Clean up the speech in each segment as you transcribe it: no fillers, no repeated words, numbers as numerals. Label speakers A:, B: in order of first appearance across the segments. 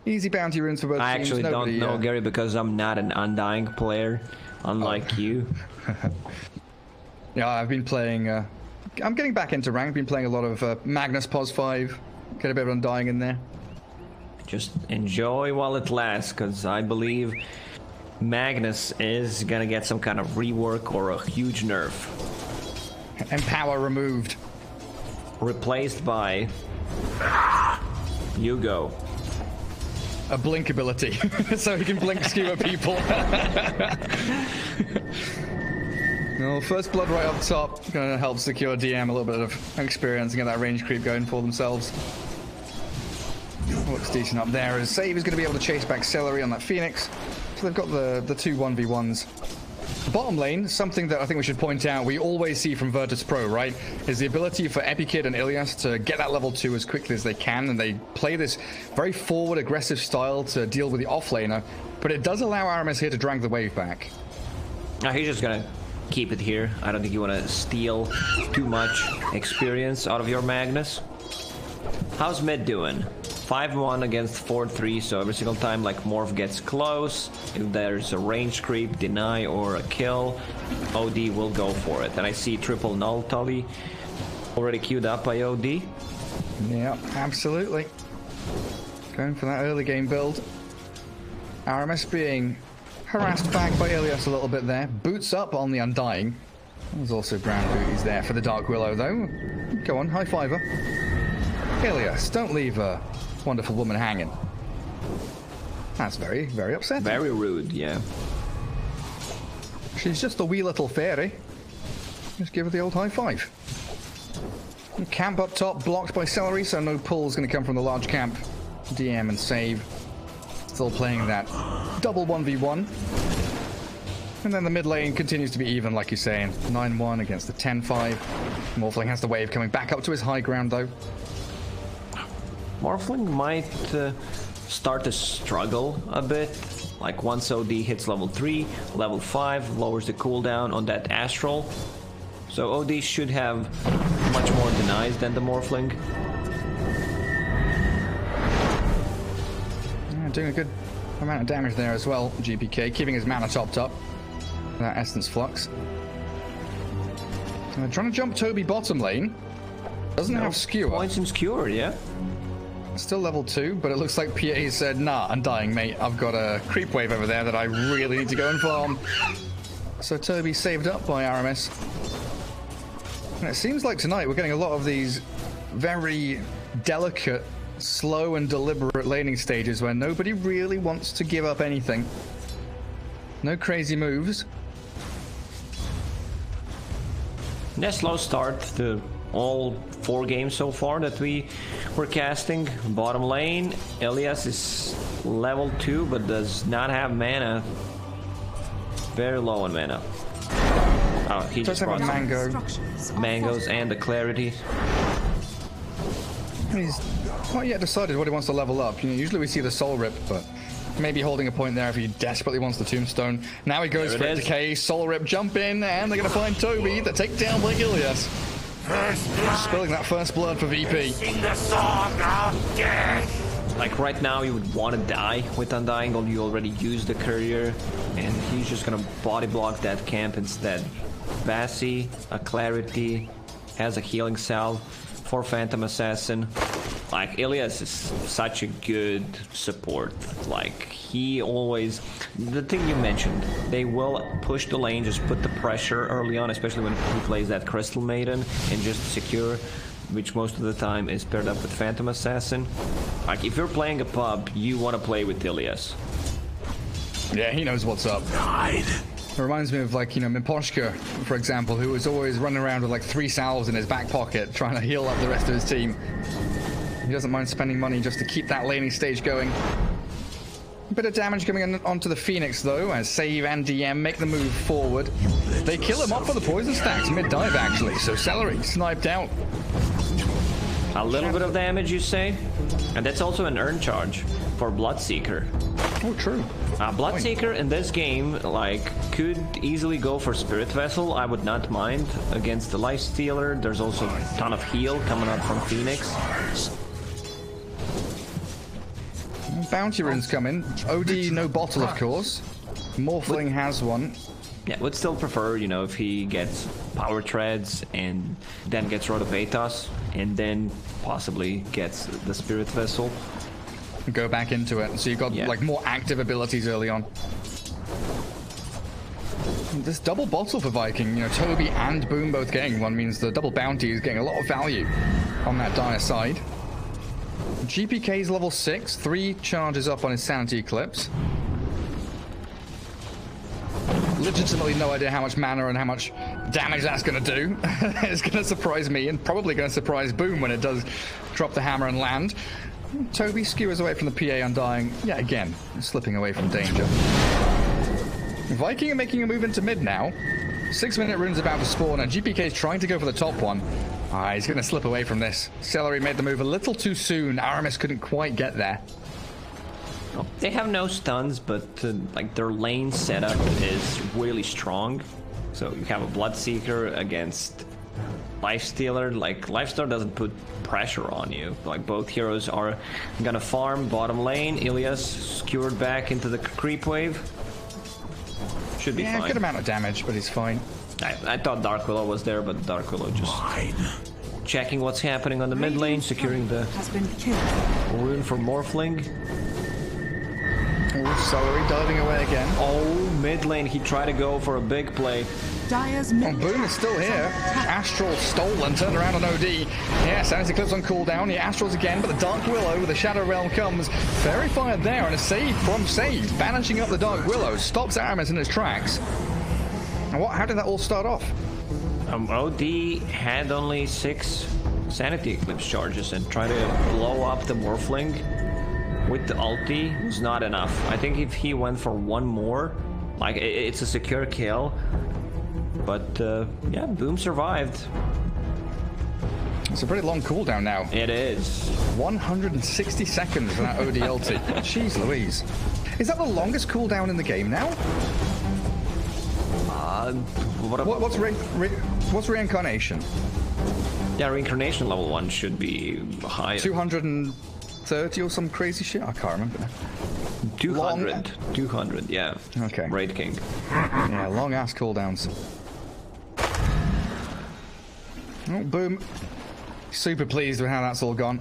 A: Easy bounty runes for both
B: I
A: teams.
B: actually don't know, Gary, because I'm not an Undying player, unlike you.
A: Yeah, I've been playing... I'm getting back into rank. I've been playing a lot of Magnus Pos 5. Get a bit of Undying in there.
B: Just enjoy while it lasts, because I believe Magnus is gonna get some kind of rework or a huge nerf.
A: And power removed.
B: Replaced by... Hugo.
A: A blink ability, so he can blink skewer people. Well, first blood right up top, gonna help secure DM a little bit of experience and get that range creep going for themselves. Looks decent up there, as Save is gonna be able to chase back Celery on that Phoenix. So they've got the two 1v1s. Bottom lane, something that I think we should point out, we always see from Virtus Pro, right, is the ability for Epikid and Ilias to get that level 2 as quickly as they can, and they play this very forward, aggressive style to deal with the offlaner, but it does allow RMS here to drag the wave back.
B: No, he's just gonna keep it here. I don't think you want to steal too much experience out of your Magnus. How's mid doing? 5-1 against 4-3, so every single time like Morph gets close, if there's a range creep, deny, or a kill, OD will go for it. And I see triple null Tully already queued up by OD.
A: Yeah, absolutely. Going for that early game build. RMS being harassed back by Ilias a little bit there. Boots up on the Undying. There's also ground booties there for the Dark Willow though. Go on, high fiver. Ilias, don't leave a wonderful woman hanging. That's very, very upsetting.
B: Very rude, yeah.
A: She's just a wee little fairy. Just give her the old high five. Camp up top, blocked by Celery, so no pull's going to come from the large camp. DM and Save. Still playing that double 1v1. And then the mid lane continues to be even, like you're saying. 9-1 against the 10-5. Morphling has the wave coming back up to his high ground, though.
B: Morphling might start to struggle a bit. Like once OD hits level 3, level 5 lowers the cooldown on that Astral. So OD should have much more denies than the Morphling.
A: Yeah, doing a good amount of damage there as well, GPK, keeping his mana topped up. That Essence Flux. Trying to jump Toby bottom lane. Doesn't have Skewer.
B: Points him Skewer, yeah.
A: Still level 2, but it looks like PA said, nah, Undying, mate. I've got a creep wave over there that I really need to go and farm. So Toby saved up by RMS. And it seems like tonight we're getting a lot of these very delicate, slow and deliberate laning stages where nobody really wants to give up anything. No crazy moves.
B: Yeah, slow start to all 4 games so far that we were casting. Bottom lane, Ilias is level 2 but does not have mana. Very low on mana. Oh, he just brought mangoes and the clarity.
A: He's not yet decided what he wants to level up. You know, usually we see the soul rip, but maybe holding a point there if he desperately wants the tombstone. Now he goes for decay, soul rip, jump in, and they're going to find Toby. The takedown by Ilias. Spilling that first blood for VP.
B: Like right now you would want to die with Undying, or you already used the courier, and he's just gonna body block that camp instead. Bassi, a clarity, has a healing salve for Phantom Assassin. Like Ilias is such a good support. Like he always, the thing you mentioned, they will push the lane, just put the pressure early on, especially when he plays that Crystal Maiden and just secure, which most of the time is paired up with Phantom Assassin. Like if you're playing a pub, you want to play with Ilias.
A: Yeah, he knows what's up. It reminds me of, like, you know, Mimposhka, for example, who was always running around with like 3 salves in his back pocket trying to heal up the rest of his team. He doesn't mind spending money just to keep that laning stage going. A bit of damage coming onto the Phoenix, though, as Save and DM make the move forward. They kill him off for the poison stacks mid-dive, actually, so Celery sniped out.
B: A little bit of damage, you say? And that's also an earn charge for Bloodseeker.
A: Oh, true.
B: Bloodseeker in this game, like, could easily go for Spirit Vessel. I would not mind against the Lifestealer. There's also a ton of heal coming up from Phoenix.
A: Bounty runes come in. OD, no bottle, of course. Morphling has one.
B: Yeah, would still prefer, you know, if he gets power treads and then gets rid of Atos and then possibly gets the spirit vessel.
A: Go back into it. So you've got like more active abilities early on. This double bottle for Viking, you know, Toby and Boom both getting one means the double bounty is getting a lot of value on that dire side. GPK's level 6, 3 charges up on his Sanity Eclipse. Legitimately no idea how much mana and how much damage that's going to do. It's going to surprise me and probably going to surprise Boom when it does drop the hammer and land. Toby skewers away from the PA Undying. Yeah, again, slipping away from danger. Viking are making a move into mid now. 6-minute rune's about to spawn, and GPK is trying to go for the top one. He's going to slip away from this. Celery made the move a little too soon. Aramis couldn't quite get there.
B: Oh, they have no stuns, but like their lane setup is really strong. So you have a Bloodseeker against Lifestealer. Like Lifestealer doesn't put pressure on you. Like both heroes are gonna farm bottom lane. Ilias skewered back into the creep wave. Should be fine.
A: Good amount of damage, but he's fine.
B: I thought Dark Willow was there, but Dark Willow just checking what's happening on the mid lane, securing the rune for Morphling.
A: Oh, Celery diving away again.
B: Oh, mid lane, he tried to go for a big play.
A: Boom is still here. Astral stolen, turned around on OD. Yeah, Sanity Eclipse on cooldown. He Astrals again, but the Dark Willow with the Shadow Realm comes. Very fired there, and a save from Sage. Banishing up the Dark Willow. Stops Aramis in his tracks. And how did that all start off?
B: OD had only 6 Sanity Eclipse charges and tried to blow up the Morphling with the ulti was not enough. I think if he went for one more, like it's a secure kill. But yeah, Boom survived.
A: It's a pretty long cooldown now.
B: It is.
A: 160 seconds for that OD ulti. Jeez Louise. Is that the longest cooldown in the game now? What's Reincarnation?
B: Yeah, Reincarnation level 1 should be higher.
A: 230 or some crazy shit? I can't remember.
B: 200. 200, yeah.
A: Okay.
B: Raid King.
A: Yeah, long ass cooldowns. Oh, Boom. Super pleased with how that's all gone.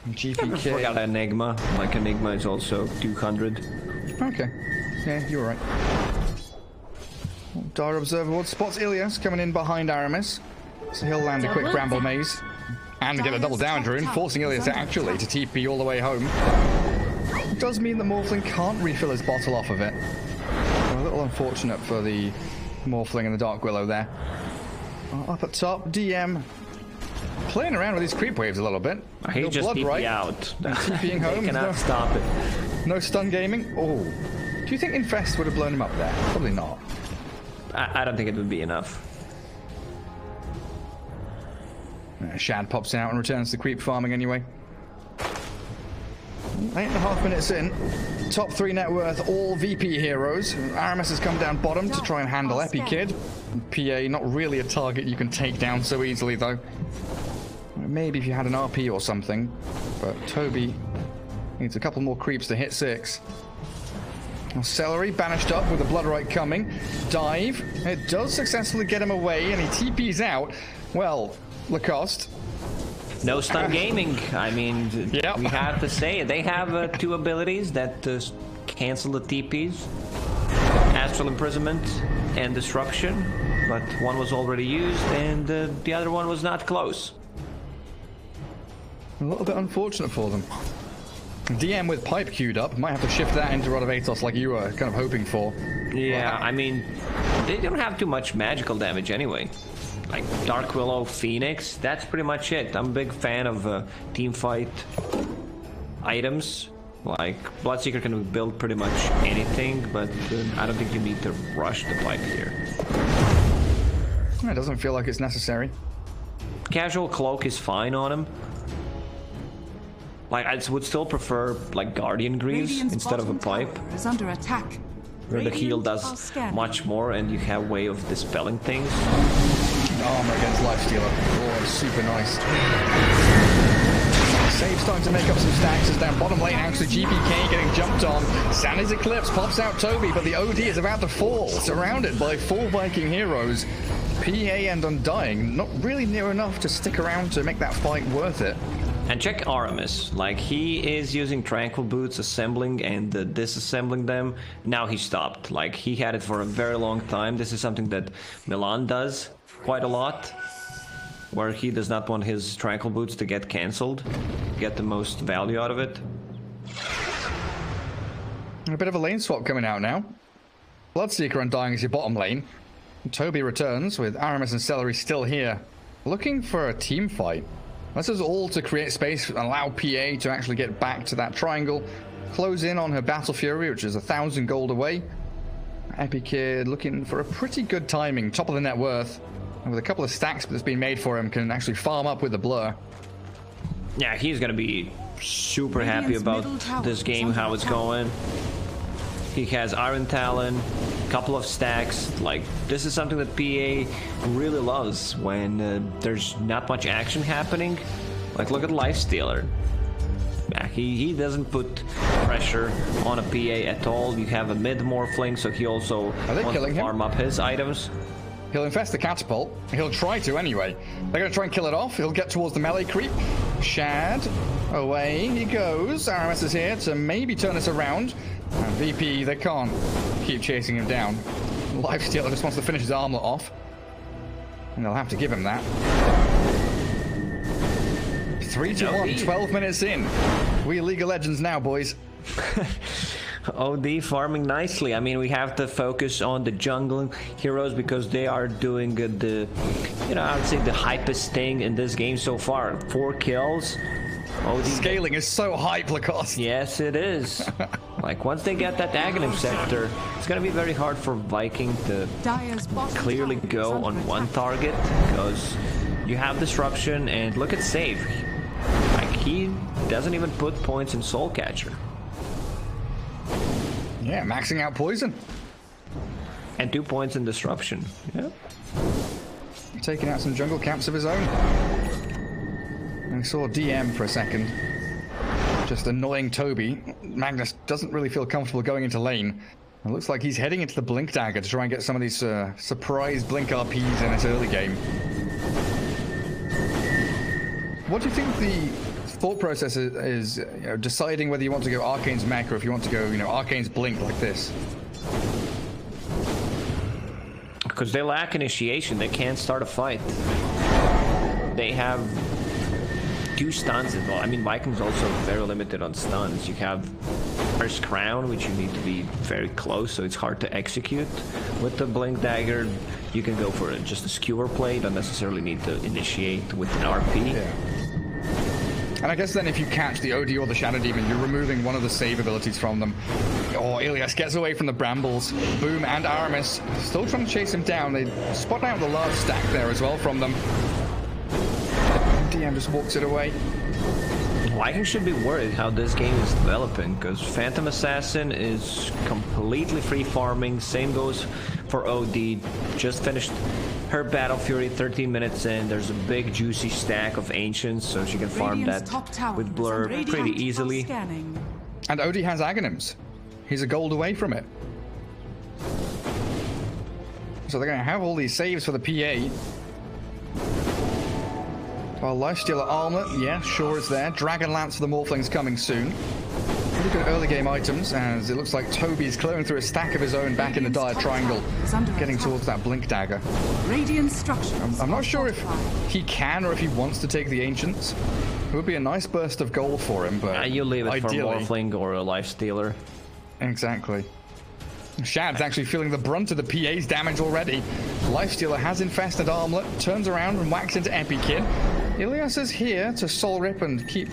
A: GPK.
B: I forgot Enigma. Like Enigma is also 200.
A: Okay. Yeah, you're right. Dire Observer Ward spots Ilias coming in behind Aramis. So he'll land a quick Bramble Maze. And get a double down rune, forcing Ilias actually to TP all the way home. It does mean that Morphling can't refill his bottle off of it. A little unfortunate for the Morphling and the Dark Willow there. Up at top, DM playing around with these creep waves a little bit.
B: He just TP out.
A: TPing home.
B: They cannot stop it.
A: No stun gaming. Oh, do you think Infest would have blown him up there? Probably not.
B: I don't think it would be enough.
A: Shad pops out and returns to creep farming anyway. 8.5 minutes in. Top 3 net worth, all VP heroes. Aramis has come down bottom to try and handle Epikid. PA, not really a target you can take down so easily, though. Maybe if you had an RP or something. But Toby needs a couple more creeps to hit 6. Now, Celery banished up with the Bloodrite coming. Dive. It does successfully get him away, and he TPs out. Well, Lacoste.
B: No stun gaming. I mean,
A: yep.
B: We have to say it. They have 2 abilities that cancel the TPs. Astral Imprisonment and Disruption. But one was already used and the other one was not close.
A: A little bit unfortunate for them. DM with Pipe queued up. Might have to shift that into Rod of Atos like you were kind of hoping for.
B: Yeah, I mean, they don't have too much magical damage anyway. Like Dark Willow, Phoenix, that's pretty much it. I'm a big fan of teamfight items. Like Bloodseeker can build pretty much anything, but I don't think you need to rush the pipe here.
A: It doesn't feel like it's necessary.
B: Casual Cloak is fine on him. Like I would still prefer like Guardian Greaves instead of a pipe.
C: Is under attack.
B: Where the heal does much more and you have a way of dispelling things.
A: Armor against Lifestealer. Oh, super nice. Save starting to make up some stacks as down bottom lane. Actually, GPK getting jumped on. Sandy's Eclipse pops out Toby, but the OD is about to fall, surrounded by 4 Viking heroes. PA and Undying not really near enough to stick around to make that fight worth it.
B: And check Aramis, like he is using Tranquil Boots, assembling and disassembling them. Now he stopped, like he had it for a very long time. This is something that Milan does quite a lot, where he does not want his Tranquil Boots to get cancelled, get the most value out of it.
A: A bit of a lane swap coming out now. Bloodseeker Undying is your bottom lane. Toby returns with Aramis and Celery still here, looking for a team fight. This is all to create space and allow PA to actually get back to that triangle, close in on her Battle Fury, which is 1,000 gold away. Epikid looking for a pretty good timing, top of the net worth, and with a couple of stacks that's been made for him, can actually farm up with the blur.
B: Yeah, he's gonna be super happy about this game, how it's going. He has Iron Talon, couple of stacks. Like, this is something that PA really loves when there's not much action happening. Like, look at Lifestealer. Yeah, he doesn't put pressure on a PA at all. You have a mid Morphling, so he also wants to farm up his items.
A: He'll infest the catapult. He'll try to anyway. They're going to try and kill it off. He'll get towards the melee creep. Shad, away he goes. Aramis is here to maybe turn this around. And VP, they can't keep chasing him down. Lifestealer just wants to finish his armlet off. And they'll have to give him that. 3-1, 12 minutes in. We League of Legends now, boys.
B: OD farming nicely. I mean, we have to focus on the jungling heroes because they are doing the, you know, I would say the hypest thing in this game so far. 4 kills. OD
A: scaling is so hype, Lacoste.
B: Yes, it is. Like, once they get that Aghanim Scepter, it's gonna be very hard for Viking to clearly go on one target because you have disruption and look at save. Like, he doesn't even put points in Soul Catcher.
A: Yeah, maxing out poison.
B: And 2 points in disruption. Yeah.
A: Taking out some jungle camps of his own. I saw DM for a second. Just annoying Toby. Magnus doesn't really feel comfortable going into lane. It looks like he's heading into the Blink Dagger to try and get some of these surprise Blink RPs in this early game. What do you think the thought process is you know, deciding whether you want to go Arcane's Mech or if you want to go, you know, Arcane's Blink like this?
B: Because they lack initiation, they can't start a fight. They have 2 stuns as well. I mean, Viking's also very limited on stuns. You have First Crown, which you need to be very close, so it's hard to execute. With the Blink Dagger, you can go for just a skewer play, don't necessarily need to initiate with an RP.
A: Yeah. And I guess then if you catch the OD or the Shadow Demon, you're removing one of the save abilities from them. Oh, Ilias gets away from the brambles. Boom and Aramis still trying to chase him down. They spot out the large stack there as well from them. DM just walks it away.
B: Viking should be worried how this game is developing, because Phantom Assassin is completely free farming. Same goes for OD. Just finished her Battle Fury 13 minutes in. There's a big juicy stack of Ancients, so she can farm that with Blur pretty easily.
A: And OD has Aghanims. He's a gold away from it. So they're going to have all these saves for the PA. Well, Lifestealer Armlet, yeah, sure is there. Dragon Lance for the Morphlings coming soon. Pretty good early game items, as it looks like Toby's clearing through a stack of his own back in the dire triangle, getting towards that Blink Dagger. I'm not sure if he can or if he wants to take the Ancients. It would be a nice burst of gold for him, but
B: you leave it
A: ideally,
B: for Morphling or a Lifestealer.
A: Exactly. Shad's actually feeling the brunt of the PA's damage already. Lifestealer has infested Armlet, turns around and whacks into Epikid. Ilias is here to soul rip and keep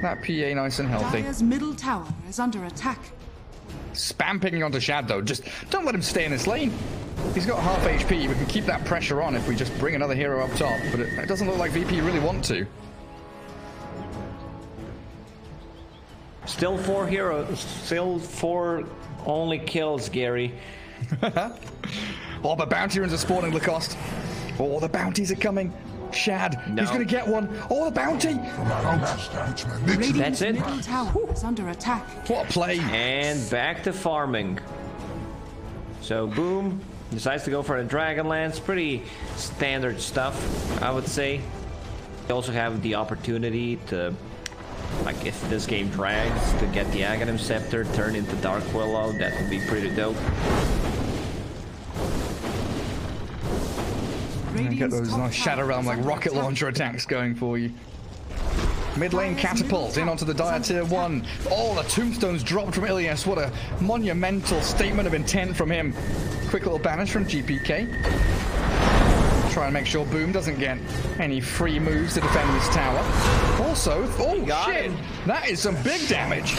A: that PA nice and healthy.
C: Dire's middle tower is under attack.
A: Spam picking onto Shad though, just don't let him stay in this lane. He's got half HP, we can keep that pressure on if we just bring another hero up top, but it doesn't look like VP really want to.
B: Still 4 heroes, still 4 only kills, Gary.
A: Oh, but bounty runes are spawning, Lacoste. Oh, the bounties are coming. Shad,
B: No.
A: he's going to get one. Oh, the bounty.
B: That's it.
C: Middle tower is under attack.
A: What a play.
B: And back to farming. So Boom decides to go for the Dragonlance. Pretty standard stuff, I would say. You also have the opportunity to, like, if this game drags, to get the Aghanim Scepter, turn into Dark Willow. That would be pretty dope.
A: Get those nice Shadow Realm like rocket launcher attacks going for you. Mid lane catapult in onto the Dire tier 1. Oh, the tombstone's dropped from Ilias. What a monumental statement of intent from him. Quick little banish from GPK. Try and make sure Boom doesn't get any free moves to defend this tower. Also, oh shit, that is some big damage.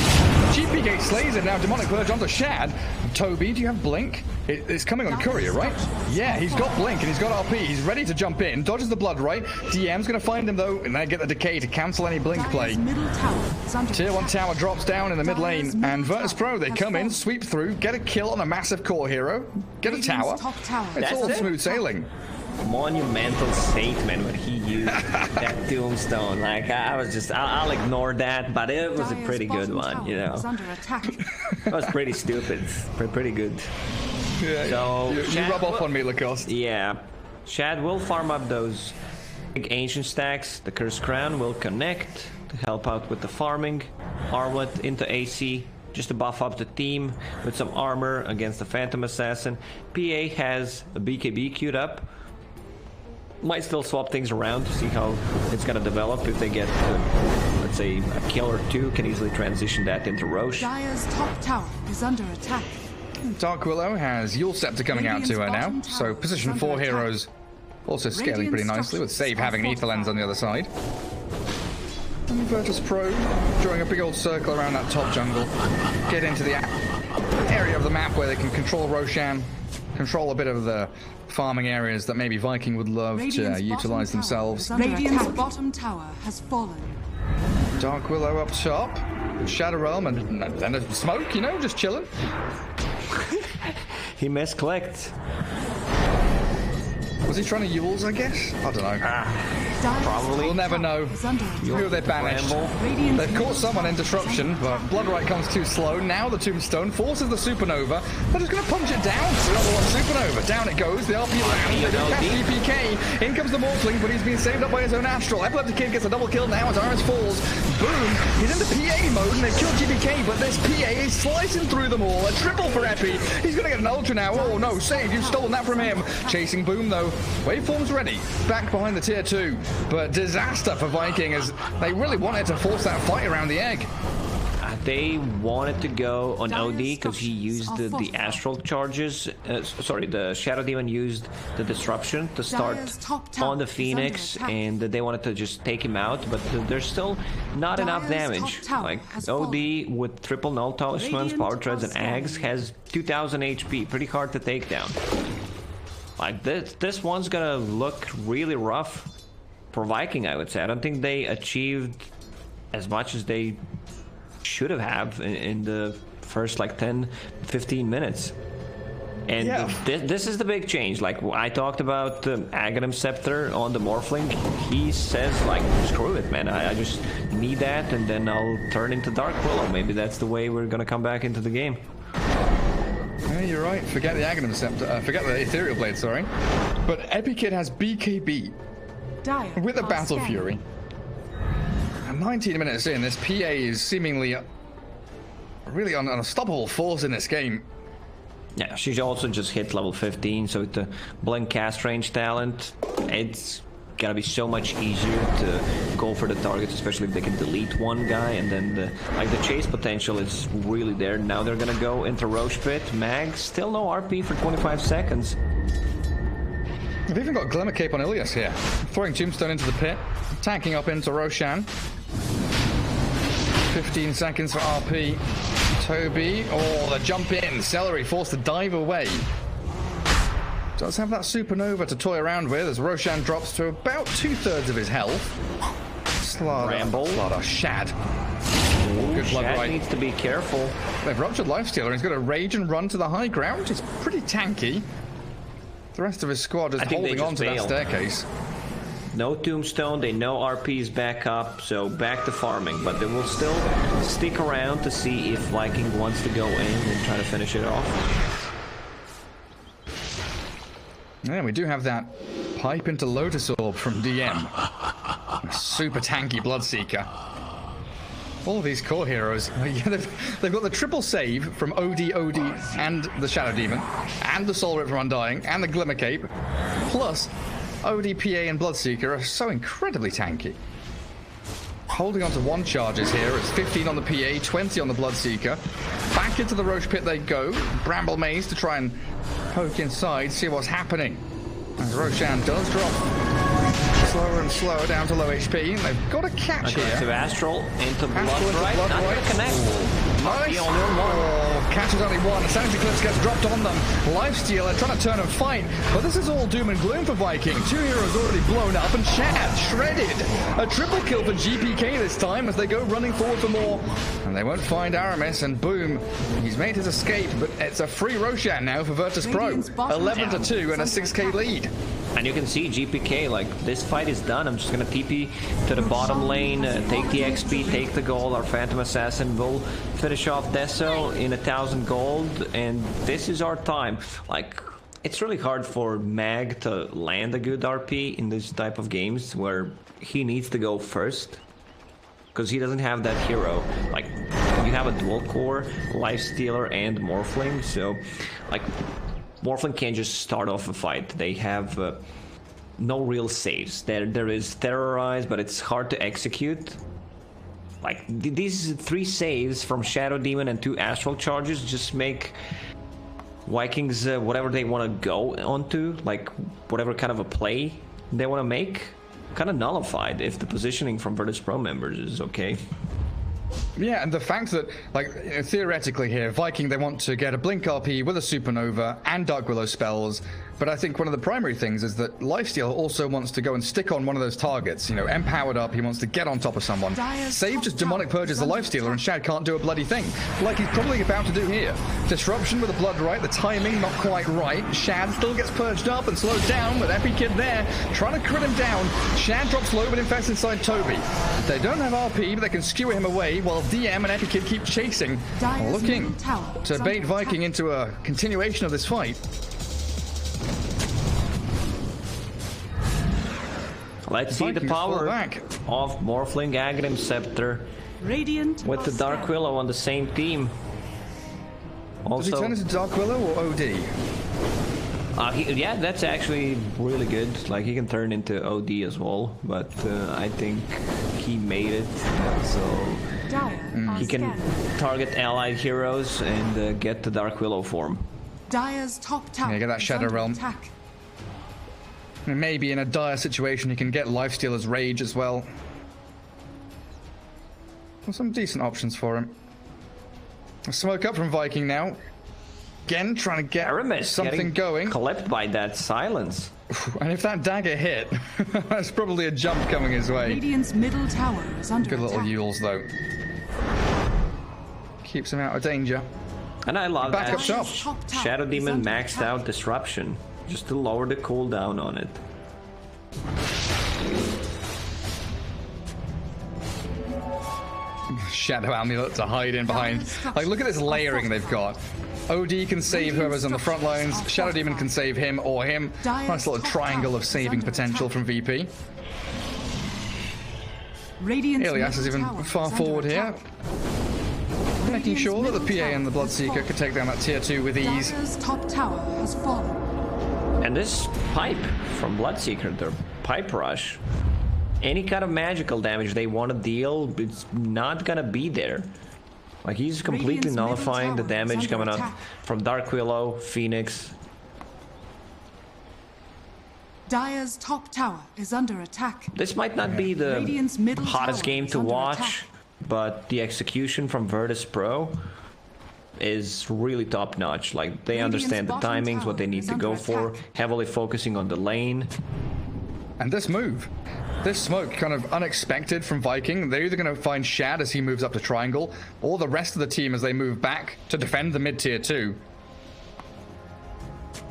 A: GPK slays it now. Demonic Purge onto Shad. Toby, do you have Blink? It's coming on Courier, right? Yeah, he's got Blink and he's got RP. He's ready to jump in. Dodges the blood, right? DM's going to find him though, and then get the Decay to cancel any Blink play. Tier 1 tower drops down in the mid lane, and Virtus Pro, they come in, sweep through, get a kill on a massive core hero, get a tower. It's all smooth sailing.
B: Monumental statement when he used that tombstone. Like, I was just, I'll ignore that, but it was a pretty good one, you know. It was pretty stupid, pretty good.
A: Yeah,
B: so
A: you rub off on me, Lacoste.
B: Yeah, Shad will farm up those big ancient stacks. The Cursed Crown will connect to help out with the farming. Armlet into AC, just to buff up the team with some armor against the Phantom Assassin. PA has a BKB queued up. Might still swap things around to see how it's gonna develop. If they get, let's say, a kill or two, can easily transition that into Roche.
C: Dire's top tower is under attack.
A: Dark Willow has Yule Scepter coming out to her now, so position 4 heroes also scaling pretty nicely, with Save having an Ether Lens on the other side. And Virtus Pro drawing a big old circle around that top jungle, get into the area of the map where they can control Roshan, control a bit of the farming areas that maybe Viking would love to utilize themselves.
C: Radiant's bottom tower has fallen.
A: Dark Willow up top, Shadow Realm, and then a smoke, you know, just chilling.
B: He misclicked.
A: Was he trying to Yules, I guess? I don't know.
B: Probably.
A: We'll never know. Who they banished. They've caught someone in disruption, but Bloodright comes too slow. Now the Tombstone forces the Supernova. They're just going to punch it down. Another one Supernova. Down it goes. The RP lands. They don't catch DPK. In comes the Morphling, but he's been saved up by his own Astral. Epileptic Kid gets a double kill now as Iris falls. Boom. He's in the PA mode, and they kill GPK, but this PA is slicing through them all. A triple for Epi. He's going to get an Ultra now. Oh no, Save. You've stolen that from him. Chasing Boom, though. Waveform's ready. Back behind the tier 2. But disaster for Viking as they really wanted to force that fight around the egg.
B: They wanted to go on OD because he used the astral charges. Sorry, the Shadow Demon used the disruption to start on the Phoenix, and they wanted to just take him out, but there's still not enough damage. Like, OD with triple null talismans, power treads, and Ags has 2000 HP. Pretty hard to take down. Like, this one's gonna look really rough for Viking, I would say. I don't think they achieved as much as they should have in the first like 10-15 minutes. And yeah. This is the big change. Like, I talked about the Aghanim Scepter on the Morphling. He says, like, screw it, man. I just need that, and then I'll turn into Dark Willow. Maybe that's the way we're gonna come back into the game.
A: Yeah, you're right. Forget the Aghanim Scepter. Forget the Ethereal Blade, sorry. But Epikid has BKB with a Battle Fury. And 19 minutes in, this PA is seemingly really on an unstoppable force in this game.
B: Yeah, she's also just hit level 15, so with the Blink cast range talent, it's gonna be so much easier to go for the targets, especially if they can delete one guy, and then the chase potential is really there. Now they're gonna go into Roche Pit. Mag, still no RP for 25 seconds.
A: They've even got Glimmer Cape on Ilias here. Throwing Tombstone into the pit, tanking up into Roshan. 15 seconds for RP. Toby, oh, the jump in. Celery forced to dive away. Does have that Supernova to toy around with as Roshan drops to about 2/3 of his health. Slaughter, Shad.
B: Ooh,
A: good blood
B: Shad
A: right.
B: Needs to be careful.
A: They've ruptured Lifestealer. He's got to rage and run to the high ground. He's pretty tanky. The rest of his squad is holding on to that staircase.
B: No tombstone, they know RP is back up, so back to farming. But they will still stick around to see if Viking wants to go in and try to finish it off.
A: Yeah, we do have that pipe into Lotus Orb from DM. A super tanky Bloodseeker. All of these core heroes, yeah, they've got the triple save from OD, and the Shadow Demon, and the Soul Rip from Undying, and the Glimmer Cape, plus OD, PA, and Bloodseeker are so incredibly tanky. Holding on to 1 charges here. It's 15 on the PA, 20 on the Bloodseeker. Back into the Roche Pit they go. Bramble Maze to try and poke inside, see what's happening. As Roshan does drop slower and slower down to low HP. They've got a catch here.
B: To Astral, into Bloodright. Not gonna connect.
A: Nice. Oh, catches only one. Sanity Clips gets dropped on them. Lifestealer trying to turn and fight. But this is all doom and gloom for Viking. 2 heroes already blown up and Shad shredded. A triple kill for GPK this time as they go running forward for more. And they won't find Aramis, and boom, he's made his escape. But it's a free Roshan now for Virtus Pro. 11-2 and a 6k lead.
B: And you can see GPK, like, this fight is done. I'm just gonna TP to the bottom lane, take the XP, take the gold. Our Phantom Assassin will finish off Deso in 1,000 gold, and this is our time. Like, it's really hard for Mag to land a good RP in this type of games where he needs to go first, because he doesn't have that hero. Like, you have a dual core, Lifestealer and Morphling, so, like, Morphling can't just start off a fight. They have no real saves. There is Terrorize, but it's hard to execute. Like, these 3 saves from Shadow Demon and 2 Astral Charges just make Vikings whatever they want to go onto, like whatever kind of a play they want to make, kind of nullified if the positioning from Virtus Pro members is okay.
A: Yeah, and the fact that, like, theoretically here, Viking, they want to get a Blink RP with a Supernova and Dark Willow spells, but I think one of the primary things is that Lifesteal also wants to go and stick on one of those targets. You know, empowered up, he wants to get on top of someone. Save just Demonic Purges the Lifestealer, and Shad can't do a bloody thing, like he's probably about to do here. Disruption with the Bloodright, the timing not quite right. Shad still gets purged up and slowed down with Epi Kid there, trying to crit him down. Shad drops low but infests inside Toby. They don't have RP, but they can skewer him away, while DM and Epi Kid keep chasing, looking to bait Viking into a continuation of this fight.
B: Let's see the power of Morphling, Aghanim Scepter with the Dark Willow on the same team. Also,
A: does he turn into Dark Willow or OD?
B: Yeah, that's actually really good. Like, he can turn into OD as well, but I think he made it, so he can target allied heroes and get the Dark Willow form.
C: Dire's top tower.
A: Yeah, get that Shadow Realm. And maybe in a dire situation, he can get Lifestealer's Rage as well. Well, some decent options for him. A smoke up from Viking now. Again, trying to get
B: Aramis
A: something going.
B: Collect by that silence.
A: And if that dagger hit, that's probably a jump coming his way.
C: Radiant's middle tower is under
A: Good little
C: attack.
A: Yules, though. Keeps him out of danger.
B: And I love
A: Back
B: that.
A: up shop.
B: Shadow Demon maxed out Disruption, just to lower the cooldown on it.
A: Shadow Amulet to hide in behind. Like, look at this layering they've got. OD can save whoever's on the front lines. Shadow Demon can save him or him. Nice little triangle of saving potential from VP. Ilias is even far forward here, making sure that the PA and the Bloodseeker could take down that tier 2 with ease.
C: Dire's top tower has fallen.
B: And this pipe from Bloodseeker, their pipe rush, any kind of magical damage they want to deal, it's not gonna be there. Like, he's completely nullifying the damage coming out from Dark Willow, Phoenix.
C: Dire's top tower is under attack.
B: This might not be the hottest game to watch, but the execution from Virtus Pro is really top notch. Like, they understand the timings, what they need to go for, heavily focusing on the lane.
A: And this move, this smoke, kind of unexpected from Viking. They're either going to find Shad as he moves up to triangle, or the rest of the team as they move back to defend the mid tier 2.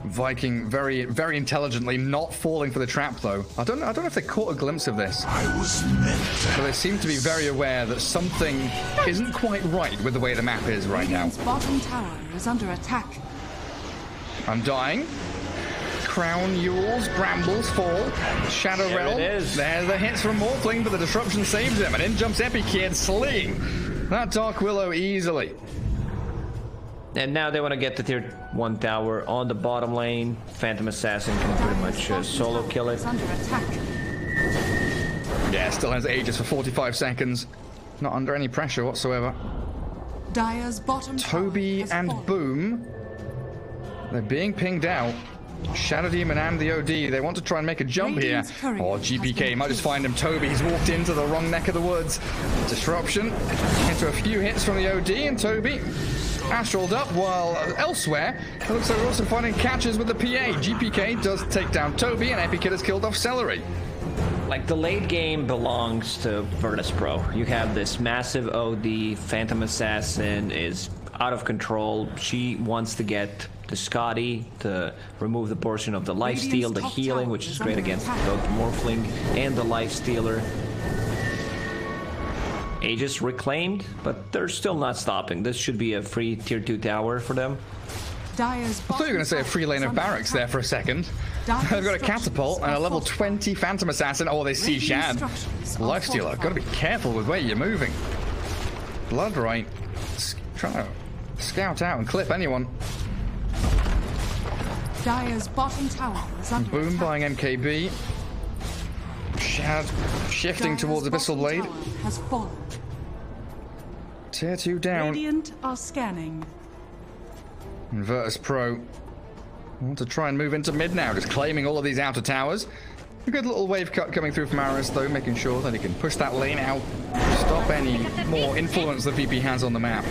A: Viking very, very intelligently not falling for the trap, though. I don't know if they caught a glimpse of this.
D: I was meant to.
A: But they seem to be very aware that something isn't quite right with the way the map is right now.
C: Radiant's bottom tower is under attack.
A: I'm dying. Crown, Yules, Brambles fall. Shadow Realm. There's the hits from Morphling, but the disruption saves him. And in jumps Epikid, slaying that Dark Willow easily.
B: And now they want to get the tier 1 tower on the bottom lane. Phantom Assassin can pretty much solo kill it.
A: Yeah, still has Aegis for 45 seconds. Not under any pressure whatsoever.
C: Dire's bottom
A: Toby and Boom. They're being pinged out. Shadow Demon and the OD. They want to try and make a jump here. Oh, GPK might just find him. Toby, he's walked into the wrong neck of the woods. Disruption. Into a few hits from the OD, and Toby astraled up, while elsewhere it looks like we're also finding catches with the PA. GPK does take down Toby, and Epikid has killed off Celery.
B: Like, the late game belongs to Virtus Pro. You have this massive OD. Phantom Assassin is out of control. She wants to get the Scotty to remove the portion of the lifesteal, the healing, which is great against both Morphling and the lifestealer. Aegis reclaimed, but they're still not stopping. This should be a free tier 2 tower for them.
A: I thought you were going to say a free lane of barracks there for a second. They've got a catapult and a level 20 Phantom Assassin. Oh, they see Shad. Lifestealer, got to be careful with where you're moving. Bloodright, trying to scout out and clip anyone.
C: Dire's bottom tower is under
A: Boom
C: attack.
A: buying MKB. Shad shifting towards Abyssal Blade.
C: Has fallen.
A: Tier 2 down.
C: Radiant are scanning.
A: And Virtus Pro want to try and move into mid now, just claiming all of these outer towers. A good little wave cut coming through from Aris, though, making sure that he can push that lane out, stop any more influence the VP has on the map.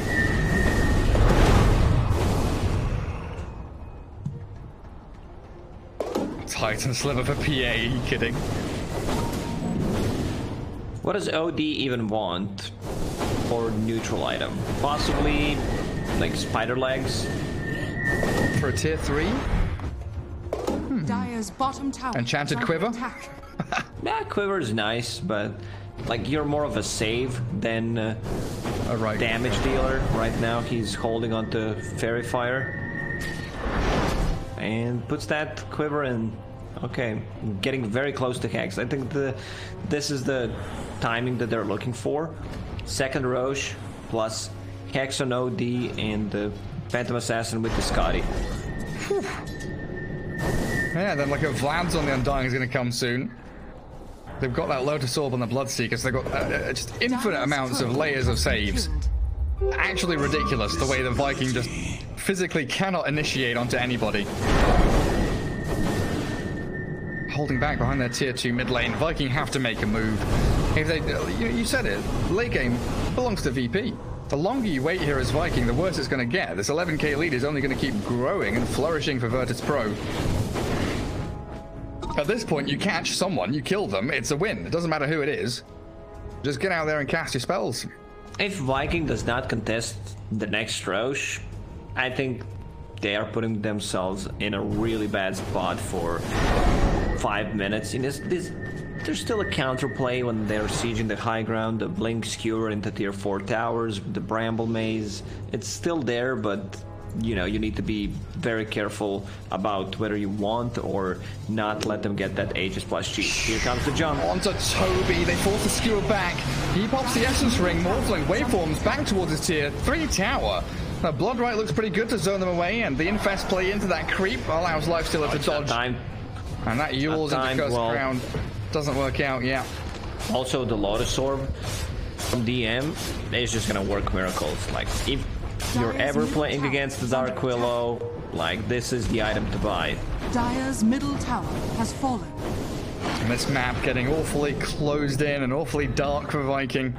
A: Titan Sliver for PA, are you kidding?
B: What does OD even want for neutral item? Possibly, like, spider legs?
A: For a tier 3?
C: Dire's bottom tower.
A: Enchanted Quiver?
B: Yeah, Quiver is nice, but like, you're more of a save than damage dealer. Right now, he's holding onto Fairy Fire. And puts that Quiver in. Okay, getting very close to Hex. I think this is the timing that they're looking for. Second Roche plus Hex on OD and the Phantom Assassin with the Scotty.
A: Whew. Yeah, then like a Vlad's on the Undying is going to come soon. They've got that Lotus Orb on the Bloodseeker, so they've got just infinite amounts of layers of saves. Actually ridiculous the way the Viking just physically cannot initiate onto anybody. Holding back behind their tier 2 mid lane, Viking have to make a move. If they, you said it, late game belongs to VP. The longer you wait here as Viking, the worse it's going to get. This 11k lead is only going to keep growing and flourishing for Virtus Pro. At this point, you catch someone, you kill them, it's a win. It doesn't matter who it is. Just get out there and cast your spells.
B: If Viking does not contest the next Roche, I think they are putting themselves in a really bad spot for 5 minutes. In there's still a counterplay when they're sieging the high ground, the Blink Skewer into tier 4 towers, the Bramble Maze. It's still there, but you know, you need to be very careful about whether you want or not let them get that Aegis plus cheat. Here comes the jump.
A: Onto Toby, they force the Skewer back. He pops the Essence Ring, Morphling waveforms back towards his tier 3 tower. Now, Bloodright looks pretty good to zone them away, and the Infest play into that creep allows Lifestealer to dodge. And that Yules into Cursed Crown doesn't work out, yeah.
B: Also, the Lotus Orb from DM is just gonna work miracles. Like, if you're ever playing against the Dark Willow, like, this is the item to buy.
C: Dire's middle tower has fallen.
A: And this map getting awfully closed in and awfully dark for Viking.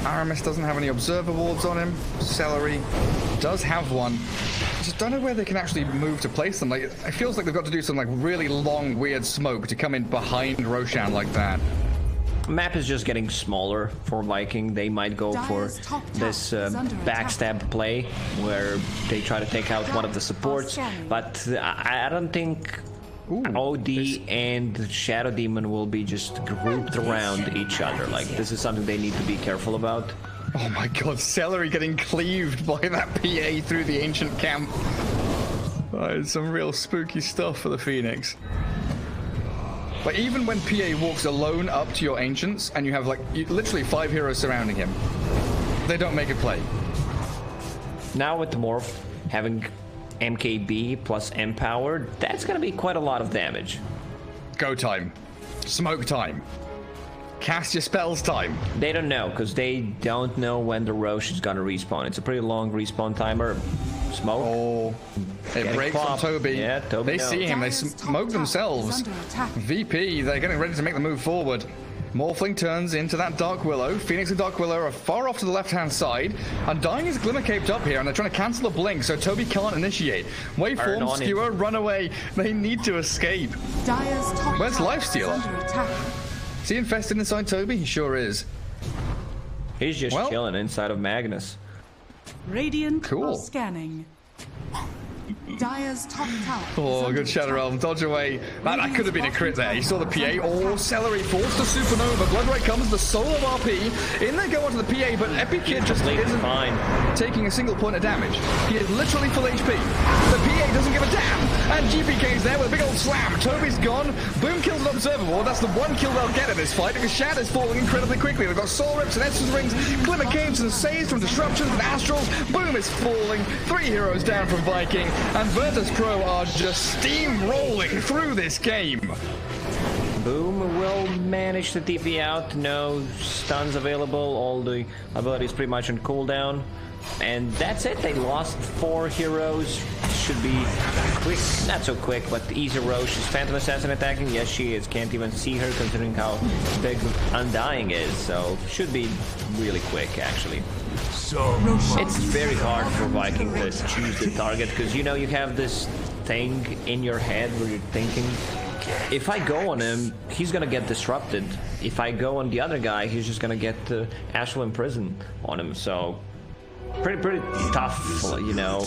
A: Aramis doesn't have any observer wards on him. Celery does have one. I just don't know where they can actually move to place them. Like, it feels like they've got to do some like really long, weird smoke to come in behind Roshan like that.
B: Map is just getting smaller for Viking. They might go for this backstab play where they try to take out one of the supports, but I don't think OD and Shadow Demon will be just grouped around each other. Like, this is something they need to be careful about.
A: Oh my god, Celery getting cleaved by that PA through the ancient camp. It's some real spooky stuff for the Phoenix. But even when PA walks alone up to your ancients and you have like literally 5 heroes surrounding him, they don't make a play.
B: Now with the Morph having MKB plus Empower, that's gonna be quite a lot of damage.
A: Go time. Smoke time. Cast your spells time.
B: They don't know, because they don't know when the Roche is gonna respawn. It's a pretty long respawn timer. Smoke.
A: Oh, it breaks on Toby.
B: Yeah, Toby
A: They
B: knows.
A: see him, they smoke themselves. VP, they're getting ready to make the move forward. Morphling turns into that Dark Willow. Phoenix and Dark Willow are far off to the left-hand side. Undying is Glimmer caped up here, and they're trying to cancel a blink, so Toby can't initiate. Waveform, Skewer, run away. They need to escape. Where's Lifestealer? Is he infested inside Toby? He sure is.
B: He's just chilling inside of Magnus.
C: Radiant scanning. Dire's top tower.
A: Oh, good Shadow Realm. Dodge away. That could have been a crit there. You saw the PA. Oh, Celery forced to Supernova. Blood Ray comes, the soul of RP. In they go onto the PA, but Epic Kid just isn't taking a single point of damage. He is literally full HP. The PA doesn't give a damn. And GPK's there with a big old slam. Toby's gone. Boom kills an Observable. That's the one kill they'll get in this fight because Shadow's falling incredibly quickly. They've got Soul Rips and Essence Rings. Glimmer Caves and Saves from Disruptions and Astrals. Boom is falling. 3 heroes down from Viking. And Virtus Pro are just steamrolling through this game.
B: Boom will manage to TP out. No stuns available. All the abilities pretty much on cooldown. And that's it. They lost 4 heroes. Should be quick. Not so quick, but easy Roche. Is Phantom Assassin attacking? Yes, she is. Can't even see her considering how big Undying is. So should be really quick, actually. It's very hard for Viking to choose the target because, you know, you have this thing in your head where you're thinking, if I go on him, he's gonna get disrupted. If I go on the other guy, he's just gonna get Astral Imprison on him. So pretty tough, you know,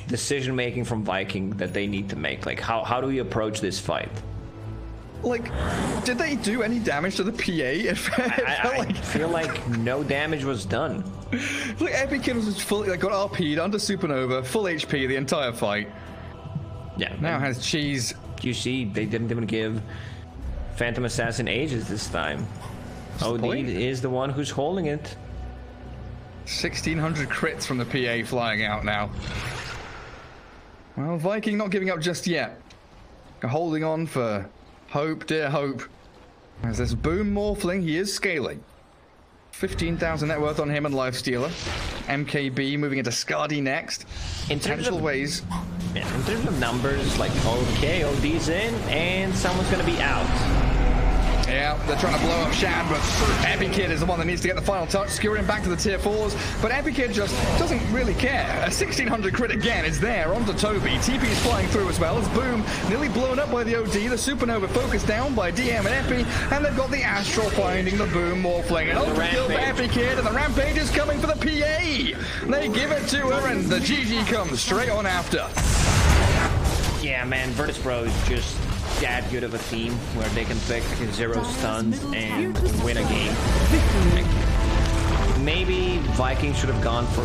B: decision making from Viking that they need to make. Like, how do we approach this fight?
A: Like, did they do any damage to the PA?
B: I feel like no damage was done.
A: Like, Epic Kid was fully, like, got RP'd under Supernova, full HP the entire fight.
B: Yeah.
A: Now has cheese.
B: You see, they didn't even give Phantom Assassin Aegis this time. OD is the one who's holding it.
A: 1,600 crits from the PA flying out now. Well, Viking not giving up just yet. Holding on for hope, dear hope. As this Boom Morphling, he is scaling. 15,000 net worth on him and Lifestealer. MKB moving into Skadi next.
B: In terms of
A: ways.
B: Yeah, in terms of numbers, like, okay, OD's in, and someone's gonna be out.
A: Yeah, they're trying to blow up Shad, but Epic Kid is the one that needs to get the final touch, skewering back to the tier 4s. But Epic Kid just doesn't really care. A 1,600 crit again is there onto Toby. TP's flying through as well as Boom nearly blown up by the OD. The Supernova focused down by DM and Epi, and they've got the Astral finding the Boom Morphling. An ultra kill for Epic Kid, and the Rampage is coming for the PA. They give it to her, and the GG comes straight on after.
B: Yeah, man, Virtus Pro is just that good of a team where they can pick 0 stuns and win a game. Like, maybe Vikings should have gone for